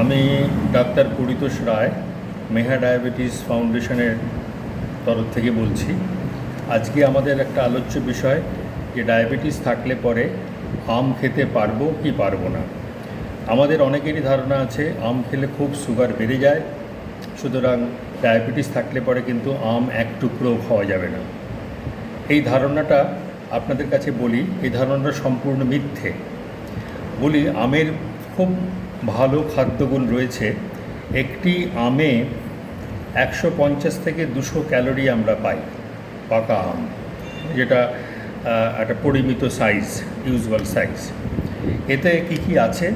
আমি ডাক্তার পরিতোষ রায় Meha diabetes ফাউন্ডেশনের তরফ থেকে বলছি। আজকে আমাদের একটা আলোচ্য বিষয় যে ডায়াবেটিস থাকলে পরে আম খেতে পারবো কি পারবো না। আমাদের অনেকেরই ধারণা আছে আম খেলে খুব সুগার বেড়ে যায়, সুতরাং ডায়াবেটিস থাকলে পরে কিন্তু আম এক টুকরোও খাওয়া যাবে না। এই ধারণাটা আপনাদের কাছে বলি, এই ধারণাটা সম্পূর্ণ মিথ্যে। বলি, আমের খুব ভালো খাদ্যগুণ রয়েছে। একটি আমে 150 থেকে 200 ক্যালোরি আমরা পাই, পাকা আম, যেটা একটা পরিমিত সাইজ, ইউজুয়াল সাইজ। এতে কি আছে?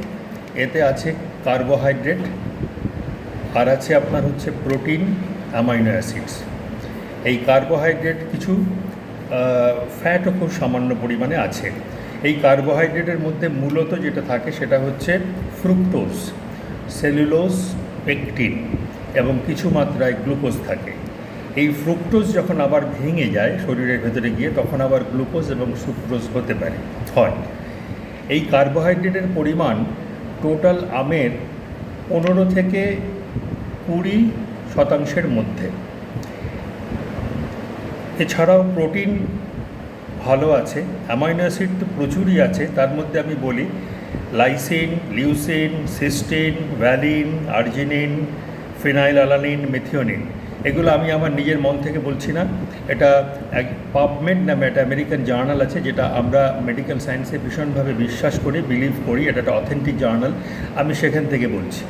এতে আছে কার্বোহাইড্রেট, আর আছে আপনার হচ্ছে প্রোটিন, অ্যামাইনো অ্যাসিডস। এই কার্বোহাইড্রেট কিছু ফ্যাটও খুব সামান্য পরিমাণে আছে। এই কার্বোহাইড্রেটের মধ্যে মূলত যেটা থাকে সেটা হচ্ছে ফ্রুক্টোজ, সেলুলোজ, পেকটিন এবং কিছু মাত্রায় গ্লুকোজ থাকে। এই ফ্রুক্টোজ যখন আবার ভেঙে যায় শরীরের ভেতরে গিয়ে, তখন আবার গ্লুকোজ এবং সুক্রোজ হতে পারে, হয়। এই কার্বোহাইড্রেটের পরিমাণ টোটাল আমের 15 থেকে 20% মধ্যে। এছাড়াও প্রোটিন ভালো আছে, অ্যামাইনো অ্যাসিড তো প্রচুরই আছে। তার মধ্যে আমি বলি lysine, leucine, cystine, valine, arginine, phenylalanine, methionine. এগুলো আমি আমার নিজের মন থেকে বলছি না, এটা এক পাবমেড নামে একটা আমেরিকান জার্নাল আছে, যেটা আমরা মেডিকেল সায়েন্সে ভীষণভাবে বিশ্বাস করি, বিলিভ করি, এটা একটা অথেন্টিক জার্নাল, আমি সেখান থেকে বলছি।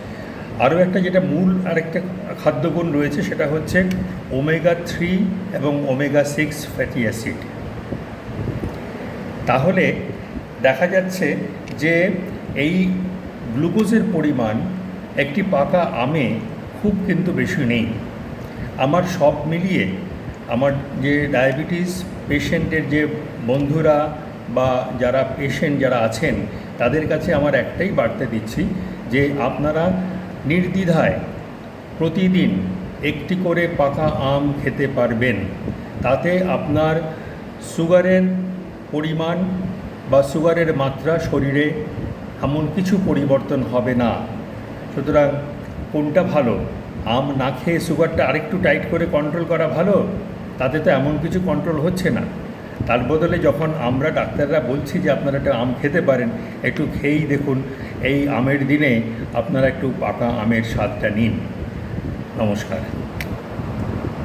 আরও একটা যেটা মূল আরেকটা খাদ্যগুণ রয়েছে, সেটা হচ্ছে ওমেগা 3 এবং ওমেগা 6 ফ্যাটি অ্যাসিড। তাহলে দেখা যাচ্ছে যে এই গ্লুকোজের পরিমাণ একটি পাকা আমে খুব কিন্তু বেশি নেই। আমার সব মিলিয়ে আমার যে ডায়াবেটিস পেশেন্টের যে বন্ধুরা বা যারা পেশেন্ট যারা আছেন, তাদের কাছে আমার একটাই বার্তা দিচ্ছি যে আপনারা নির্দ্বিধায় প্রতিদিন একটি করে পাকা আম খেতে পারবেন। তাতে আপনার সুগারের পরিমাণ বা সুগারের মাত্রা শরীরে এমন কিছু পরিবর্তন হবে না। সুতরাং কোনটা ভালো? আম না খেয়ে সুগারটা আরেকটু টাইট করে কন্ট্রোল করা ভালো? তাতে তো এমন কিছু কন্ট্রোল হচ্ছে না। তার বদলে যখন আমরা ডাক্তাররা বলছি যে আপনারা একটা আম খেতে পারেন, একটু খেয়েই দেখুন, এই আমের দিনে আপনারা একটু পাকা আমের স্বাদটা নিন। নমস্কার।